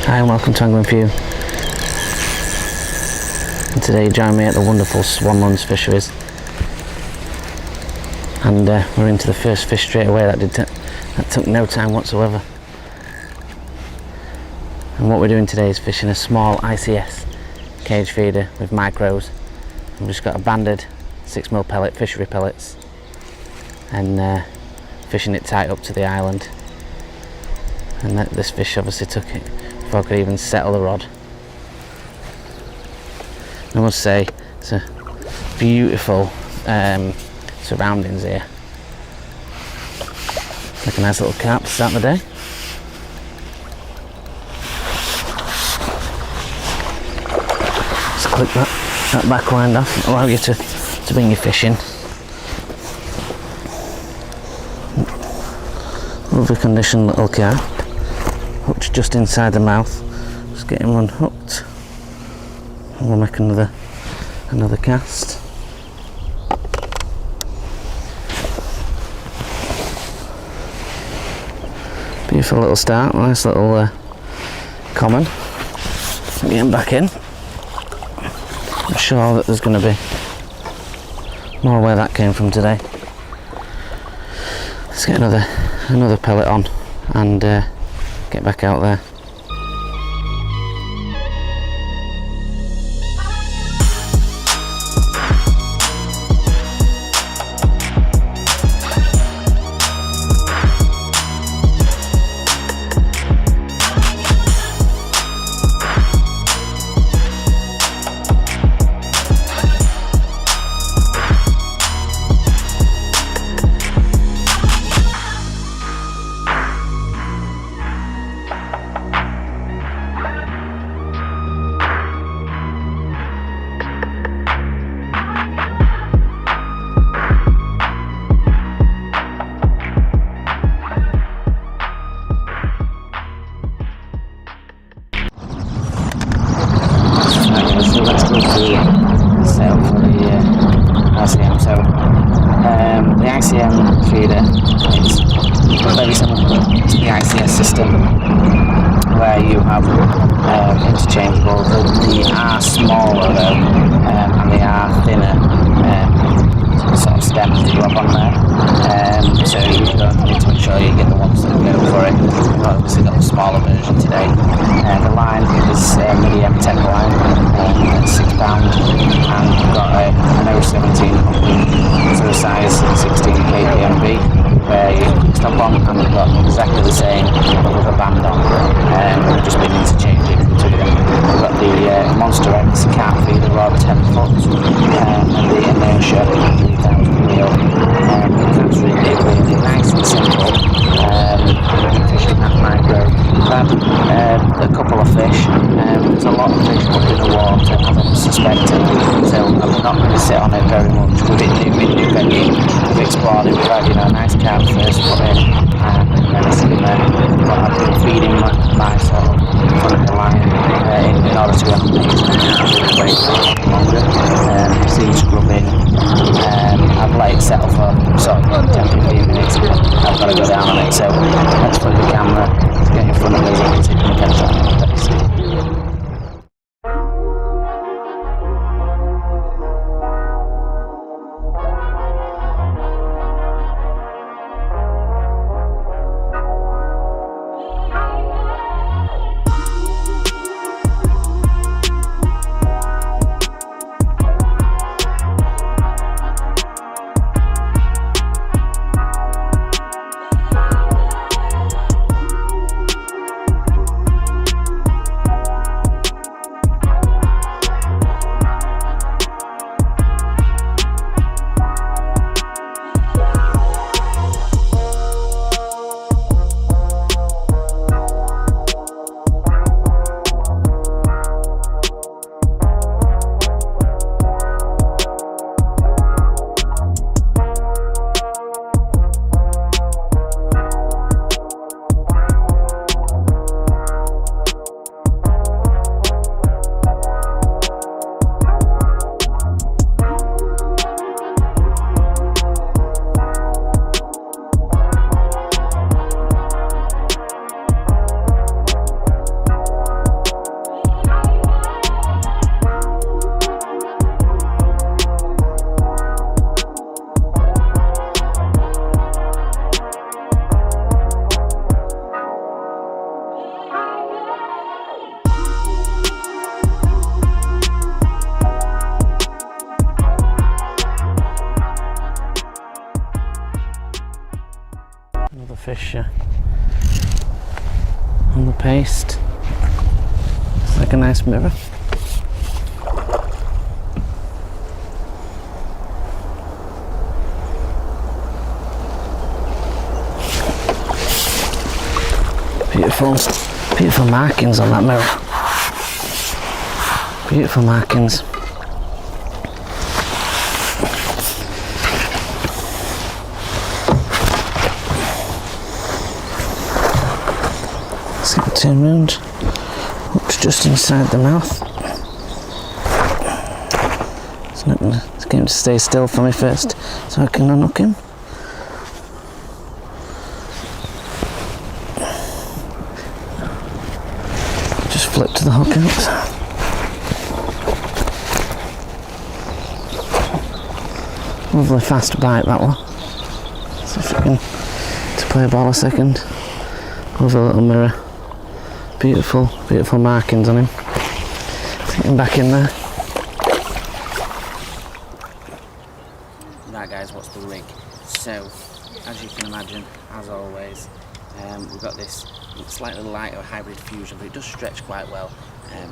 Hi and welcome to Angling for You. And today join me at the wonderful Swanlands Fisheries. And we're into the first fish straight away. That took no time whatsoever. And what we're doing today is fishing a small ICS cage feeder with micros. We've just got a banded 6mm pellet, fishery pellets, and fishing it tight up to the island. And this fish obviously took it before I could even settle the rod. I must say, it's a beautiful surroundings here. Like a nice little carp to start the day. Just click that back wind off and allow you to bring your fish in. Lovely condition little carp. Hooked just inside the mouth. Just getting one hooked. And we'll make another cast. Beautiful little start, nice little common. Getting back in. I'm sure that there's going to be more where that came from today. Let's get another pellet on and get back out there. So let's go through the setup for the ICM. So the ICM feeder is very similar to the ICS system, where you have interchangeable. They are smaller though, and they are thinner sort of stems that you have on there. So you don't need to make sure you get the ones that go for it. We've obviously got a smaller version today. The line is medium tech line at £6, and we've got an 017 for a size 16 kpmb where you stop on, and we've got exactly the same but with a band on. We've just been interchanging two of them. We've got the Monster X Carp feeder rod 10 foot and the Inertia 3000 reel. That's really nice and simple. Fishing that micro. We've had a couple of fish. There's a lot of fish put in the water, as I'm suspecting, so I'm not going to sit on it very much. We've been new venue, we've explored it, we've had a nice carp first put in, and then it's in there. But I've been feeding my sort of front of the line in order to help me wait longer. See scrubbing. I've let it settle for sort of 10-15 minutes. I've got to go down on it, so let's put the camera to get in front of me and see if we can catch that. texture on the paste. It's like a nice mirror. Beautiful markings on that mirror. Beautiful markings. Let's get it turned round. Hooks just inside the mouth. It's going to stay still for me first so I can unhook him. Flip to the hook out. Lovely fast bite, that one. So if you can to play ball a second. Lovely little mirror. Beautiful markings on him. Take him back in there. Right guys, what's the rig? So, as you can imagine, as always, we've got this slightly lighter hybrid fusion, but it does stretch quite well.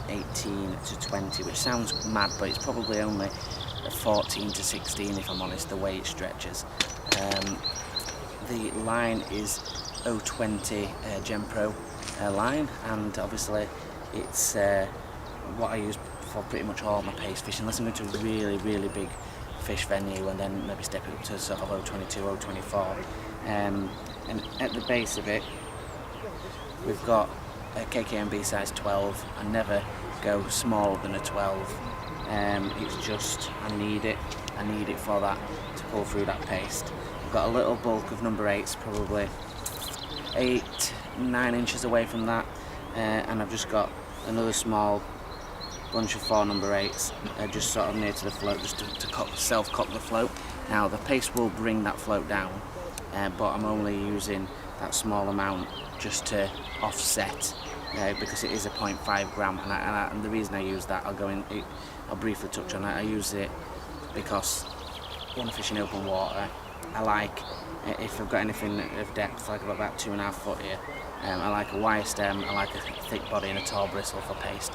18 to 20, which sounds mad, but it's probably only 14 to 16 if I'm honest, the way it stretches. The line is 020 Gen Pro line, and obviously it's what I use for pretty much all my paste fishing, unless I'm going to a really big fish venue, and then maybe step it up to sort of 022, 024. And at the base of it, we've got a KKMB size 12. I never go smaller than a 12. It's just, I need it for that, to pull through that paste. I've got a little bulk of number 8s, probably 8-9 inches away from that, and I've just got another small bunch of 4 number 8s, just sort of near to the float, just to self-cock the float. Now the paste will bring that float down, but I'm only using that small amount just to offset, because it is a 0.5 gram, and the reason I use that, I'll briefly touch on it. I use it because when I fish in open water, I like, if I've got anything of depth, like I've got about 2.5 foot here, I like a wire stem, I like a thick body and a tall bristle for paste,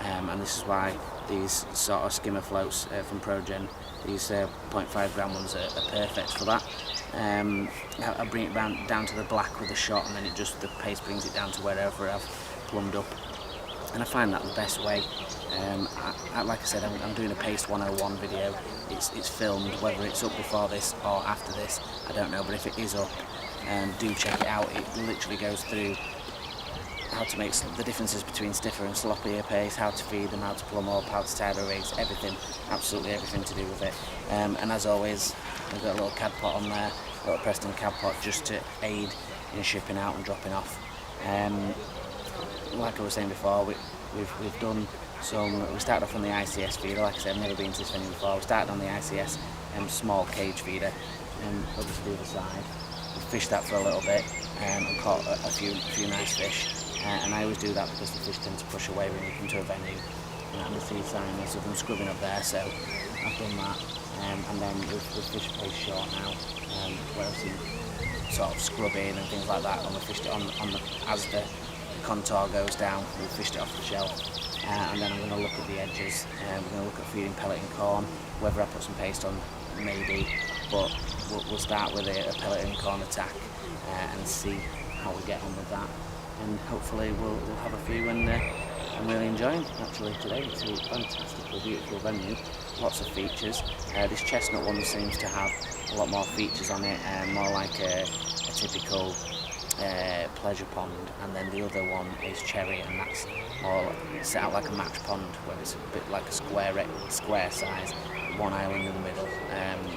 and this is why these sort of skimmer floats from ProGen, these 0.5 gram ones are perfect for that. I bring it down to the black with the shot, and then the paste brings it down to wherever I've plumbed up, and I find that the best way. Like I said, I'm doing a paste 101 video. It's filmed, whether it's up before this or after this, I don't know, but if it is up, do check it out. It literally goes through how to make the differences between stiffer and sloppier paste, how to feed them, how to plumb up, how to tie the rigs, everything, absolutely everything to do with it. And as always, I've got a little cad pot on there, a little Preston cad pot, just to aid in shipping out and dropping off. Like I was saying before, we've done some. We started off on the ICS feeder. Like I said, I've never been to this venue before. We started on the ICS small cage feeder, and over to the other side. We fished that for a little bit, and caught a few nice fish. And I always do that because the fish tend to push away when you come to a venue. And the sea signs of them scrubbing up there, so I've done that. And then we've fished paste short now, where I've seen sort of scrubbing and things like that, and we fished it as the contour goes down, we fished it off the shell. And then I'm going to look at the edges, we're going to look at feeding pellet and corn, whether I put some paste on, maybe, but we'll start with a pellet and corn attack and see how we get on with that. And hopefully we'll have a few, and I'm really enjoying actually today. It's a fantastically beautiful venue, lots of features. This chestnut one seems to have a lot more features on it, more like a typical pleasure pond, and then the other one is cherry, and that's more set out like a match pond, where it's a bit like a square size, one island in the middle, and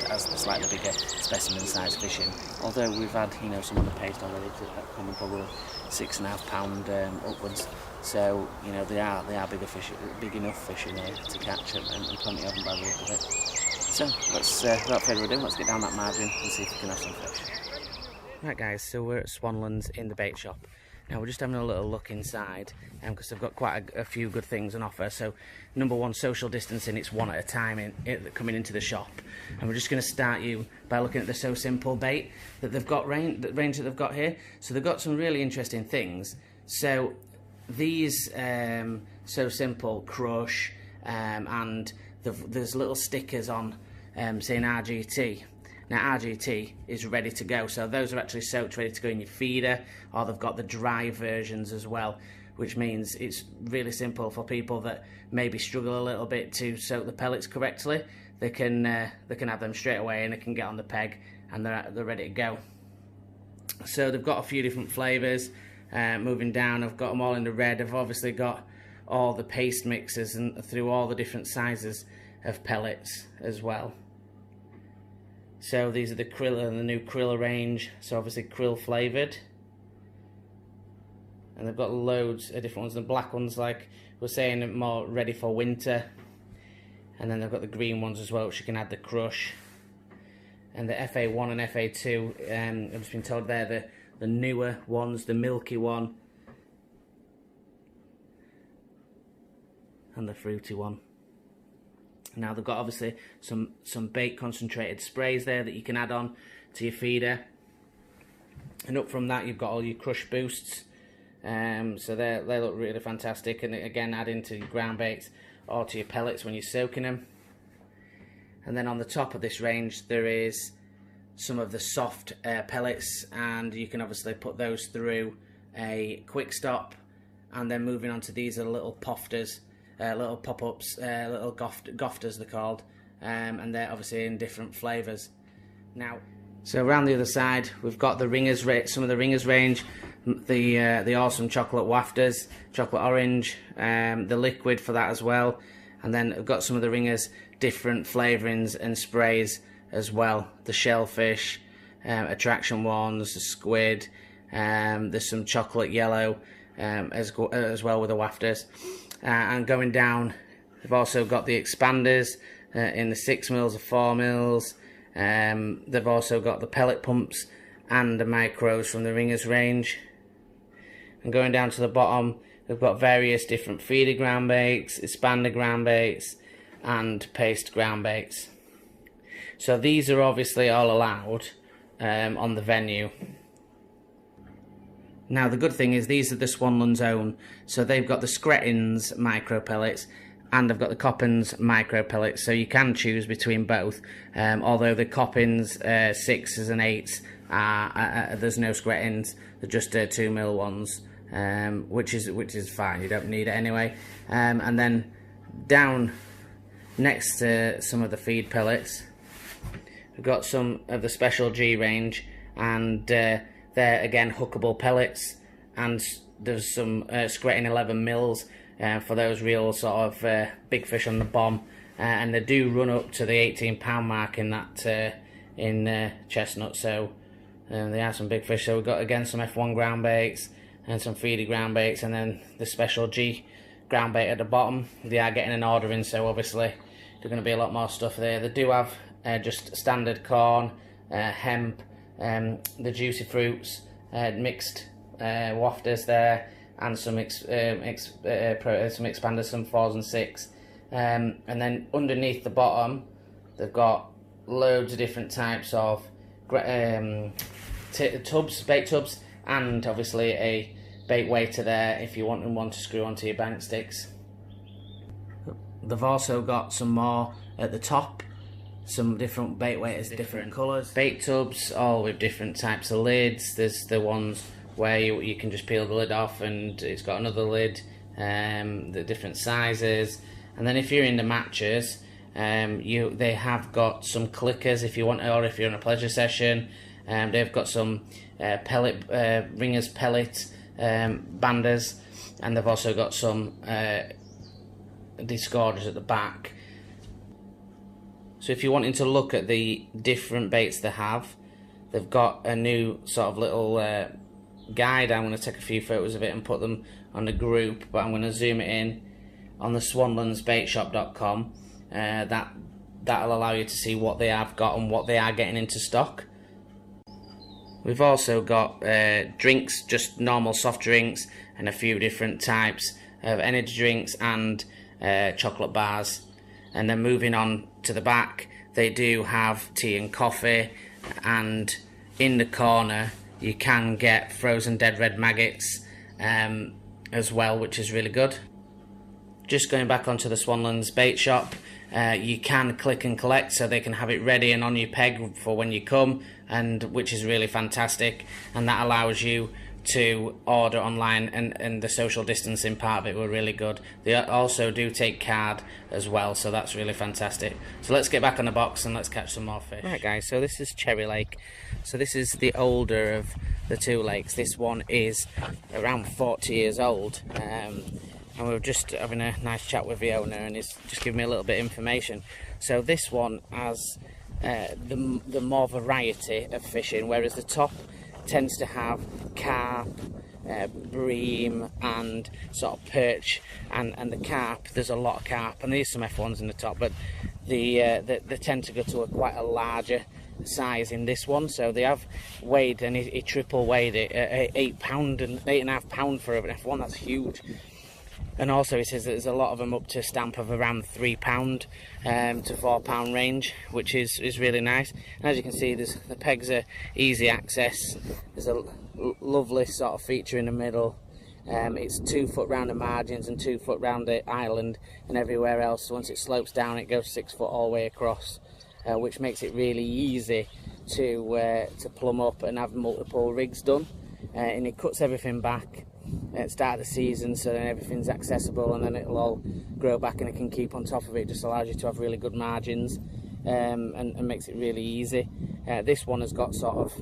has a slightly bigger specimen size fishing. Although we've had some of the paste already coming probably 6.5 pound upwards, so they are bigger fish, big enough fish in here to catch, and plenty of them by the look of it. So let's without further ado, let's get down that margin and see if we can have some fish. Right guys, so we're at Swanlands in the bait shop. Now we're just having a little look inside because they've got quite a few good things on offer. So number one, social distancing, it's one at a time coming into the shop. And we're just going to start you by looking at the So Simple bait that they've got, the range that they've got here. So they've got some really interesting things. So these So Simple Crush and there's little stickers on saying RGT. Now RGT is ready to go, so those are actually soaked, ready to go in your feeder, or they've got the dry versions as well, which means it's really simple for people that maybe struggle a little bit to soak the pellets correctly. They can have them straight away and they can get on the peg and they're ready to go. So they've got a few different flavours. Moving down, I've got them all in the red. I've obviously got all the paste mixes and through all the different sizes of pellets as well. So these are the krill and the new krill range, so obviously krill flavoured. And they've got loads of different ones. The black ones, like we're saying, are more ready for winter. And then they've got the green ones as well, which you can add the crush. And the FA1 and FA2, I've just been told they're the newer ones, the milky one. And the fruity one. Now they've got obviously some bait concentrated sprays there that you can add on to your feeder. And up from that you've got all your crush boosts. So they look really fantastic, and again add into your ground baits or to your pellets when you're soaking them. And then on the top of this range there is some of the soft pellets, and you can obviously put those through a quick stop. And then moving on to these are the little pofters. Little pop-ups, little gofters they're called, and they're obviously in different flavours. Now, so around the other side we've got the ringers, some of the ringers range, the awesome chocolate wafters, chocolate orange, the liquid for that as well, and then we've got some of the ringers different flavourings and sprays as well. The shellfish, attraction ones, the squid, there's some chocolate yellow as well with the wafters. And going down, they've also got the expanders in the 6 mils or 4 mils. They've also got the pellet pumps and the micros from the ringers range. And going down to the bottom, they've got various different feeder ground baits, expander ground baits, and paste ground baits. So these are obviously all allowed on the venue. Now the good thing is these are the Swanlands own, so they've got the Screttins micro pellets and they've got the Coppins micro pellets, so you can choose between both. Although the Coppins 6s and 8s there's no Screttins, they're just 2 mil ones, which is fine. You don't need it anyway. And then down next to some of the feed pellets, we've got some of the Special G range, and they're again hookable pellets, and there's some Screttin 11 mils for those real sort of big fish on the bomb, and they do run up to the £18 mark in that in chestnut. So they are some big fish. So we've got again some F1 ground baits and some feeder ground baits, and then the Special G ground bait at the bottom. They are getting an order in, so obviously there's going to be a lot more stuff there. They do have just standard corn, hemp, the juicy fruits, mixed wafters there, and some expanders, some 4s and 6s. And then underneath the bottom they've got loads of different types of tubs, bait tubs, and obviously a bait weighter there if you want one to screw onto your bank sticks. They've also got some more at the top, some different bait weighters, different colours. Bait tubs, all with different types of lids. There's the ones where you can just peel the lid off and it's got another lid, the different sizes. And then if you're in the matches, they have got some clickers if you want, or if you're on a pleasure session. They've got some ringers pellet banders, and they've also got some discorders at the back. So if you're wanting to look at the different baits they have, they've got a new sort of little guide. I'm going to take a few photos of it and put them on the group, but I'm going to zoom it in on the swanlandsbaitshop.com. That'll allow you to see what they have got and what they are getting into stock. We've also got drinks, just normal soft drinks, and a few different types of energy drinks and chocolate bars. And then moving on to the back, they do have tea and coffee, and in the corner you can get frozen dead red maggots as well, which is really good. Just going back onto the Swanlands bait shop, you can click and collect, so they can have it ready and on your peg for when you come, and which is really fantastic, and that allows you to order online, and the social distancing part of it were really good. They also do take card as well, so that's really fantastic. So let's get back on the box and let's catch some more fish. Right guys, so this is Cherry Lake. So this is the older of the two lakes. This one is around 40 years old, and we're just having a nice chat with the owner, and he's just giving me a little bit of information. So this one has the more variety of fishing, whereas the top tends to have carp, bream and sort of perch, and the carp, there's a lot of carp, and there's some F1s in the top, but they tend to go to quite a larger size in this one. So they have weighed, and he triple weighed it at 8 pound and 8.5 pound for an F1. That's huge. And also he says that there's a lot of them up to a stamp of around 3 pound to 4 pound range, which is really nice. And as you can see, the pegs are easy access. There's a lovely sort of feature in the middle. It's 2 foot round the margins and 2 foot round the island and everywhere else. So once it slopes down, it goes 6 foot all the way across, which makes it really easy to plumb up and have multiple rigs done. And it cuts everything back at the start of the season, so then everything's accessible, and then it'll all grow back and it can keep on top of it. It just allows you to have really good margins, and makes it really easy. This one has got sort of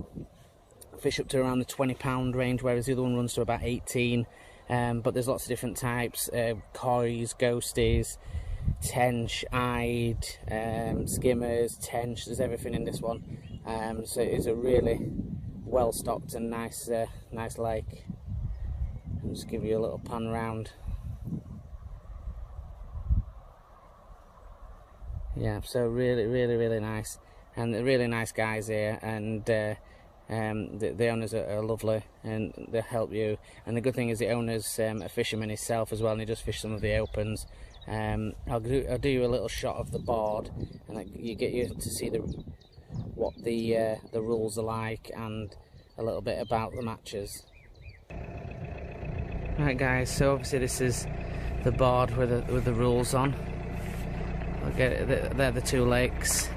fish up to around the 20 pound range, whereas the other one runs to about 18. But there's lots of different types, kois, ghosties, tench, eyed, skimmers, tench. There's everything in this one. So it is a really well stocked and nice lake. I'll just give you a little pan round. Yeah, so really nice, and they're really nice guys here, and the owners are lovely, and they help you. And the good thing is the owner's a fisherman himself as well, and he just fish some of the opens. I'll do you a little shot of the board, and you get you to see what the rules are like, and a little bit about the matches. Right guys, so obviously this is the board with the rules on. I'll get it, they're the two lakes,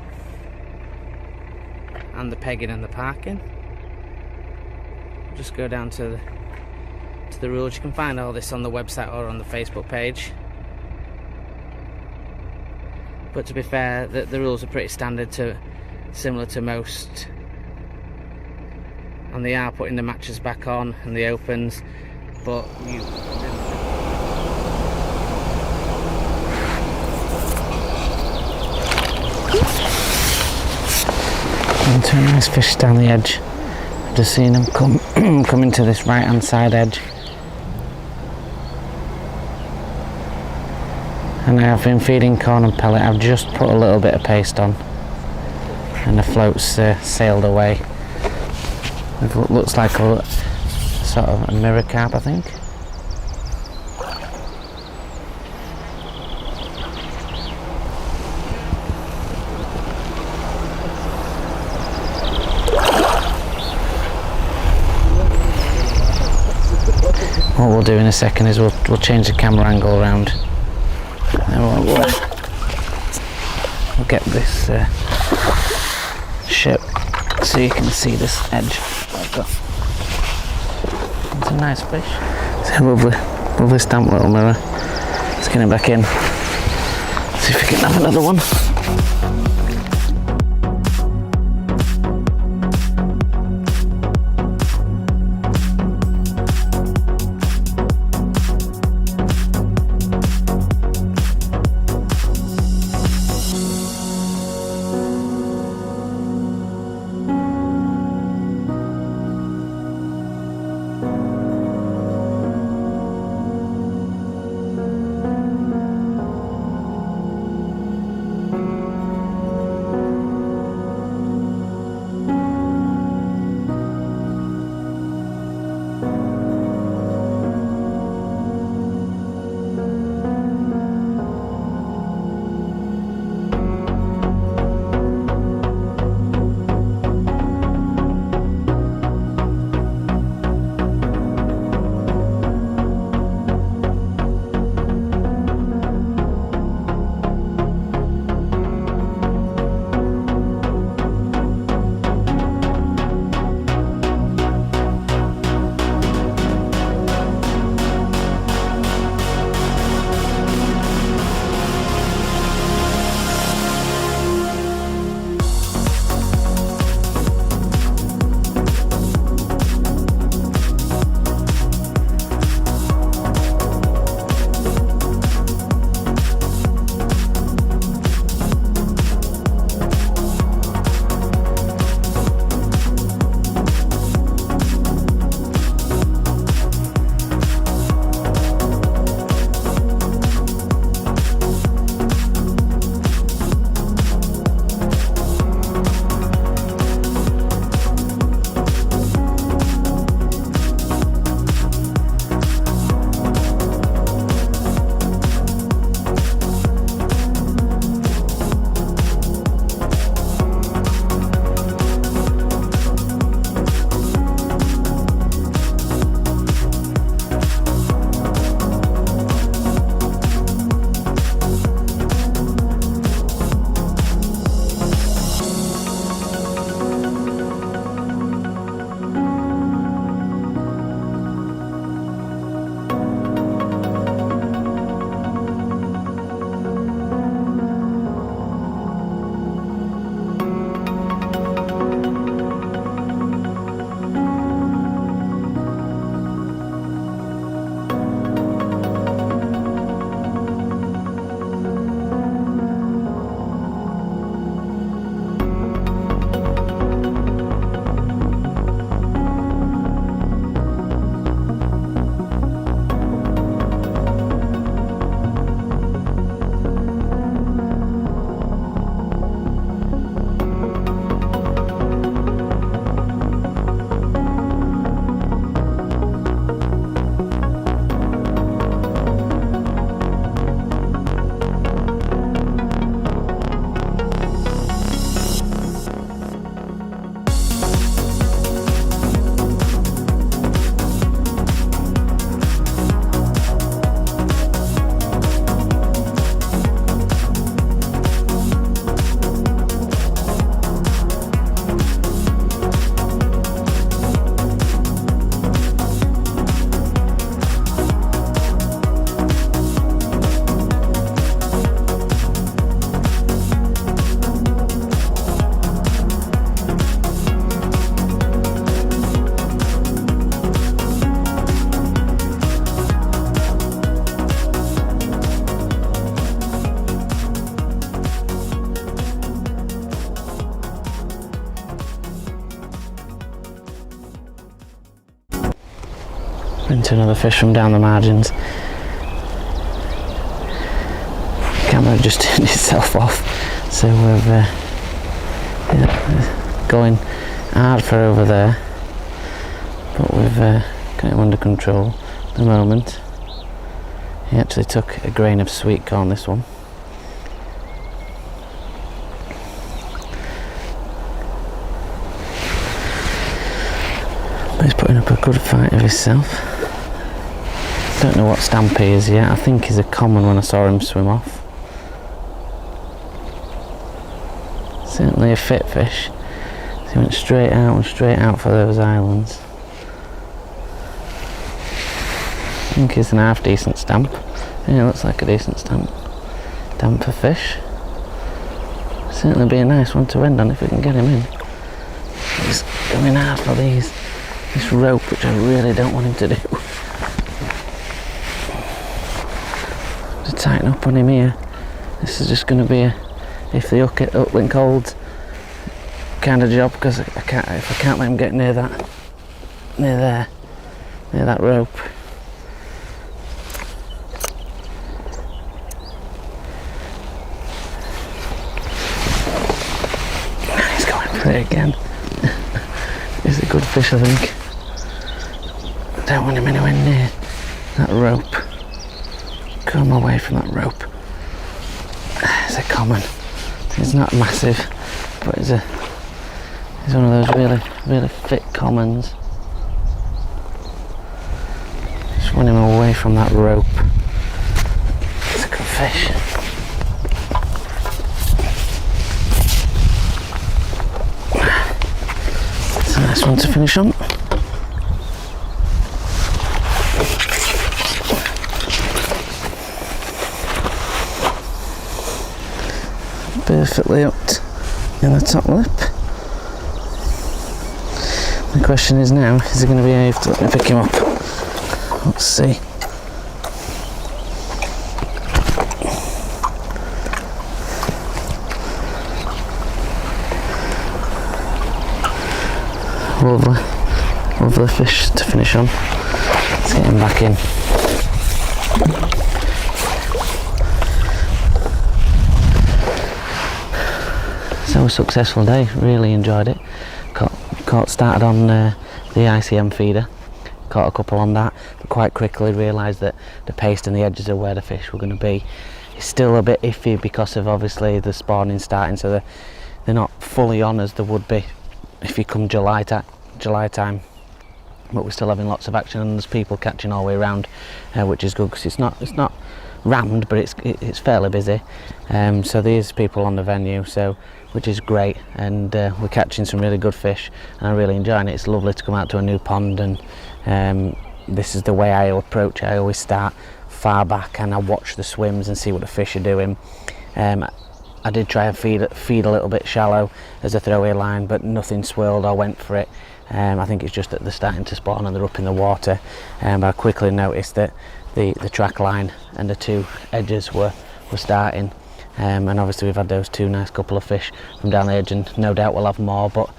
and the pegging and the parking. Just go down to the rules. You can find all this on the website or on the Facebook page. But to be fair, the rules are pretty standard, similar to most. And they are putting the matches back on and the opens, but you. Into a nice fish down the edge. I've just seen them come into this right hand side edge. And I've been feeding corn and pellet. I've just put a little bit of paste on, and the float's sailed away. It looks like a sort of a mirror carp, I think. What we'll do in a second is we'll change the camera angle around, and we'll get this ship so you can see this edge. It's a nice fish. It's a lovely stamp little mirror. Let's get it back in. See if we can have another one. into another fish from down the margins. Camera just turned itself off, so we're going hard for over there, but we've got him under control at the moment. He actually took a grain of sweet corn, this one. But he's putting up a good fight of himself. Don't know what stamp he is yet. I think he's a common when I saw him swim off. Certainly a fit fish. So he went straight out and straight out for those islands. I think he's an half decent stamp. Yeah, looks like a decent stamp. Damper fish. Certainly be a nice one to end on if we can get him in. He's going hard for this rope, which I really don't want him to do. To tighten up on him here. This is just going to be a if the uplink holds kind of job, because if I can't let him get near that rope. He's going for it again. He's a good fish, I think. Don't want him anywhere near that rope. Come away from that rope. It's a common. He's not massive, but he's one of those really fit commons. Just want him away from that rope. It's a good fish. It's a nice one to finish on. Perfectly hooked in the top lip. The question is now, is he going to be able to let me pick him up? Let's see. Lovely fish to finish on. Let's get him back in. So a successful day, really enjoyed it. Started on the ICM feeder, caught a couple on that, but quite quickly realised that the paste and the edges of where the fish were going to be is still a bit iffy because of obviously the spawning starting, so they're not fully on as they would be if you come July time. But we're still having lots of action and there's people catching all the way around, which is good because it's not rammed, but it's fairly busy. So there's people on the venue, which is great, and we're catching some really good fish and I'm really enjoying it. It's lovely to come out to a new pond, and this is the way I approach it. I always start far back and I watch the swims and see what the fish are doing. I did try and feed a little bit shallow as a throwaway line, but nothing swirled or went for it. I think it's just that they're starting to spawn and they're up in the water. I quickly noticed that the track line and the two edges were starting. And obviously we've had those two nice couple of fish from down the edge, and no doubt we'll have more, but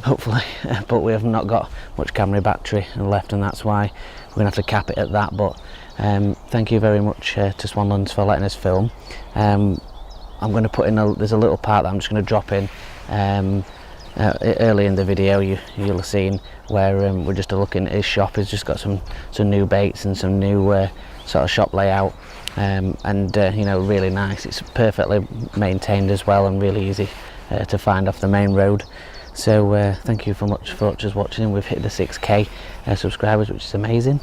hopefully, but we have not got much camera battery left, and that's why we're gonna have to cap it at that. But thank you very much to Swanlands for letting us film. I'm going to put in there's a little part that I'm just going to drop in early in the video. You'll have seen where we're just looking at his shop. He's just got some new baits and some new sort of shop layout, and you know, really nice. It's perfectly maintained as well and really easy to find off the main road. So thank you for just watching. We've hit the 6k subscribers, which is amazing.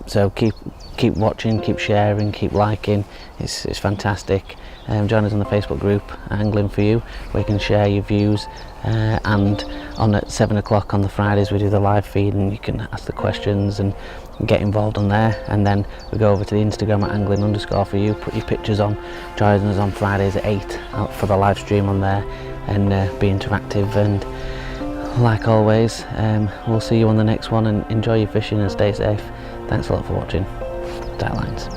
So keep watching, keep sharing, keep liking. It's fantastic. Join us on the Facebook group Angling For You, where you can share your views, and on at 7 o'clock on the Fridays we do the live feed and you can ask the questions and get involved on there. And then we go over to the Instagram at Angling_for You, put your pictures on. Join us on Fridays at 8 for the live stream on there, and be interactive. And like always, we'll see you on the next one, and enjoy your fishing and stay safe. Thanks a lot for watching. Tight lines.